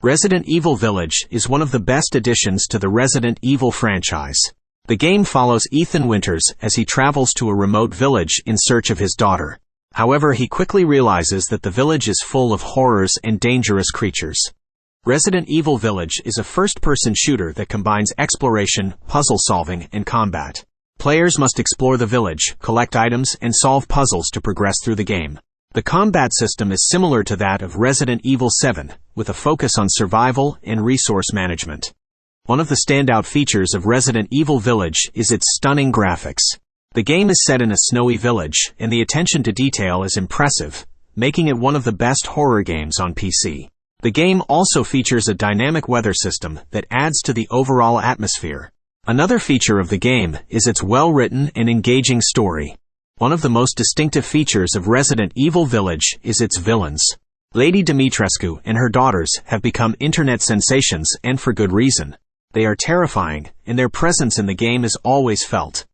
Resident Evil Village is one of the best additions to the Resident Evil franchise. The game follows Ethan Winters as he travels to a remote village in search of his daughter. However, he quickly realizes that the village is full of horrors and dangerous creatures. Resident Evil Village is a first-person shooter that combines exploration, puzzle-solving, and combat. Players must explore the village, collect items, and solve puzzles to progress through the game. The combat system is similar to that of Resident Evil 7, with a focus on survival and resource management. One of the standout features of Resident Evil Village is its stunning graphics. The game is set in a snowy village, and the attention to detail is impressive, making it one of the best horror games on PC. The game also features a dynamic weather system that adds to the overall atmosphere. Another feature of the game is its well-written and engaging story. One of the most distinctive features of Resident Evil Village is its villains. Lady Dimitrescu and her daughters have become internet sensations, and for good reason. They are terrifying, and their presence in the game is always felt.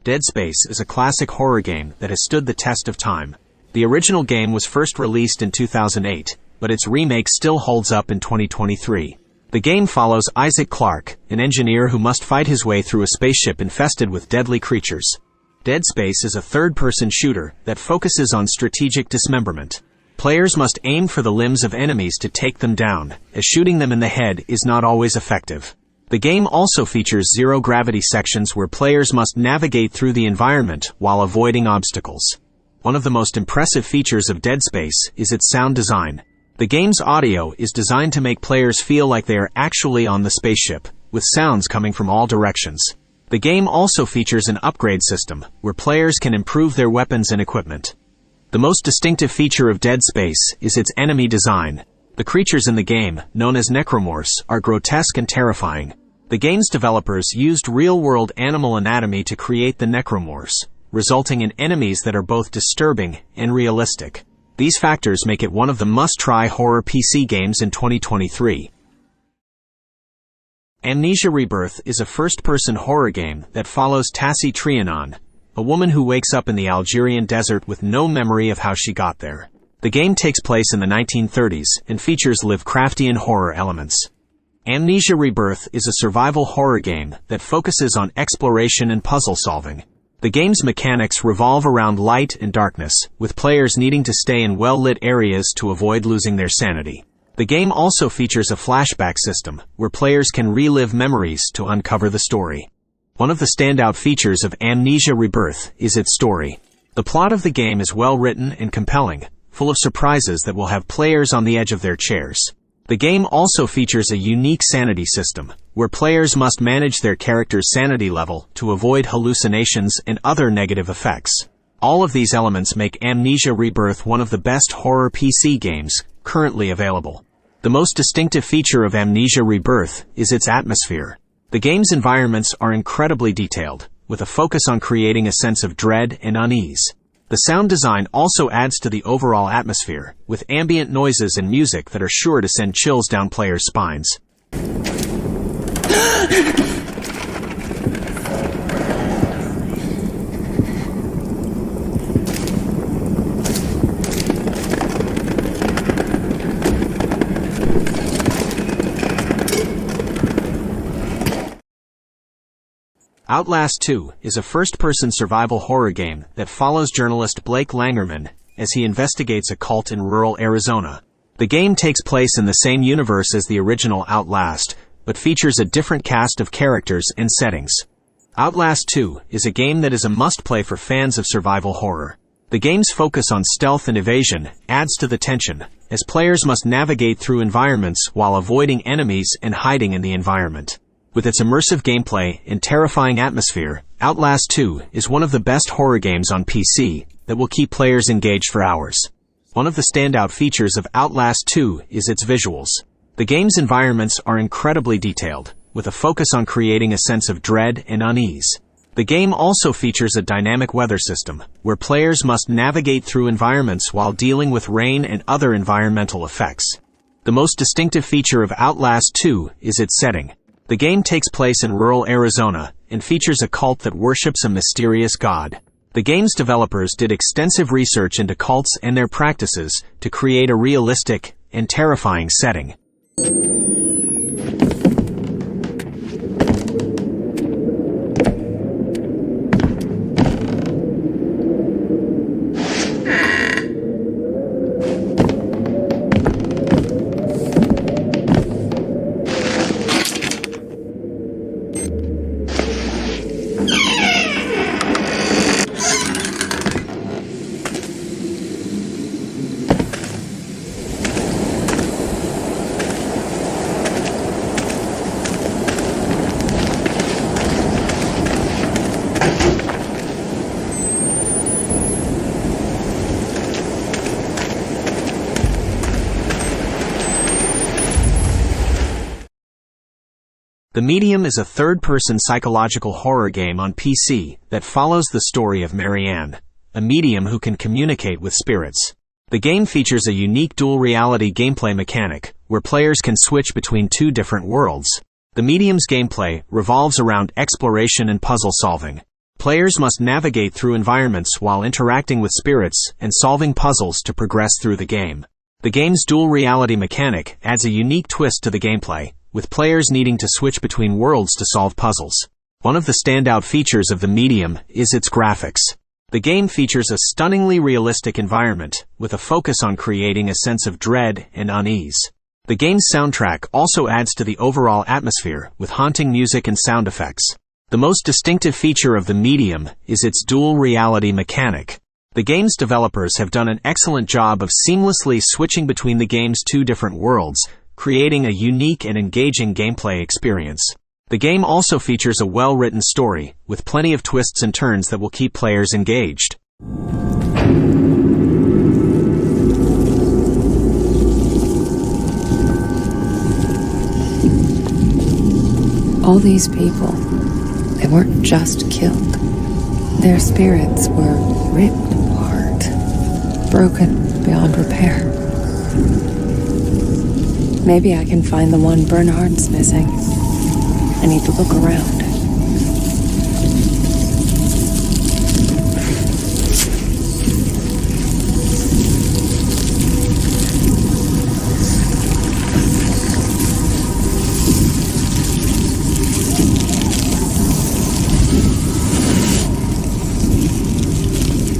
Dead Space is a classic horror game that has stood the test of time. The original game was first released in 2008, but its remake still holds up in 2023. The game follows Isaac Clarke, an engineer who must fight his way through a spaceship infested with deadly creatures. Dead Space is a third-person shooter that focuses on strategic dismemberment. Players must aim for the limbs of enemies to take them down, as shooting them in the head is not always effective. The game also features zero-gravity sections where players must navigate through the environment while avoiding obstacles. One of the most impressive features of Dead Space is its sound design. The game's audio is designed to make players feel like they are actually on the spaceship, with sounds coming from all directions. The game also features an upgrade system, where players can improve their weapons and equipment. The most distinctive feature of Dead Space is its enemy design. The creatures in the game, known as necromorphs, are grotesque and terrifying. The game's developers used real-world animal anatomy to create the necromorphs, resulting in enemies that are both disturbing and realistic. These factors make it one of the must-try horror PC games in 2023. Amnesia Rebirth is a first-person horror game that follows Tassie Trianon, a woman who wakes up in the Algerian desert with no memory of how she got there. The game takes place in the 1930s and features Lovecraftian horror elements. Amnesia Rebirth is a survival horror game that focuses on exploration and puzzle solving. The game's mechanics revolve around light and darkness, with players needing to stay in well-lit areas to avoid losing their sanity. The game also features a flashback system, where players can relive memories to uncover the story. One of the standout features of Amnesia Rebirth is its story. The plot of the game is well written and compelling, full of surprises that will have players on the edge of their chairs. The game also features a unique sanity system, where players must manage their character's sanity level to avoid hallucinations and other negative effects. All of these elements make Amnesia Rebirth one of the best horror PC games currently available. The most distinctive feature of Amnesia Rebirth is its atmosphere. The game's environments are incredibly detailed, with a focus on creating a sense of dread and unease. The sound design also adds to the overall atmosphere, with ambient noises and music that are sure to send chills down players' spines. Outlast II is a first-person survival horror game that follows journalist Blake Langerman as he investigates a cult in rural Arizona. The game takes place in the same universe as the original Outlast, but features a different cast of characters and settings. Outlast II is a game that is a must-play for fans of survival horror. The game's focus on stealth and evasion adds to the tension, as players must navigate through environments while avoiding enemies and hiding in the environment. With its immersive gameplay and terrifying atmosphere, Outlast II is one of the best horror games on PC that will keep players engaged for hours. One of the standout features of Outlast II is its visuals. The game's environments are incredibly detailed, with a focus on creating a sense of dread and unease. The game also features a dynamic weather system, where players must navigate through environments while dealing with rain and other environmental effects. The most distinctive feature of Outlast II is its setting. The game takes place in rural Arizona and features a cult that worships a mysterious god. The game's developers did extensive research into cults and their practices to create a realistic and terrifying setting. The Medium is a third-person psychological horror game on PC that follows the story of Marianne, a medium who can communicate with spirits. The game features a unique dual-reality gameplay mechanic, where players can switch between two different worlds. The Medium's gameplay revolves around exploration and puzzle solving. Players must navigate through environments while interacting with spirits and solving puzzles to progress through the game. The game's dual-reality mechanic adds a unique twist to the gameplay, with players needing to switch between worlds to solve puzzles. One of the standout features of the Medium is its graphics. The game features a stunningly realistic environment, with a focus on creating a sense of dread and unease. The game's soundtrack also adds to the overall atmosphere, with haunting music and sound effects. The most distinctive feature of the Medium is its dual reality mechanic. The game's developers have done an excellent job of seamlessly switching between the game's two different worlds, creating a unique and engaging gameplay experience. The game also features a well-written story, with plenty of twists and turns that will keep players engaged. All these people, they weren't just killed. Their spirits were ripped apart, broken beyond repair. Maybe I can find the one Bernard's missing. I need to look around.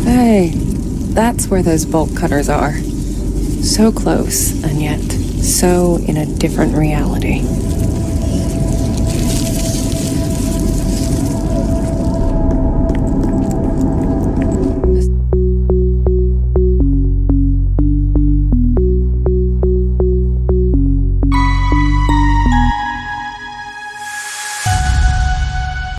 Hey, that's where those bolt cutters are. So close, and yet so in a different reality.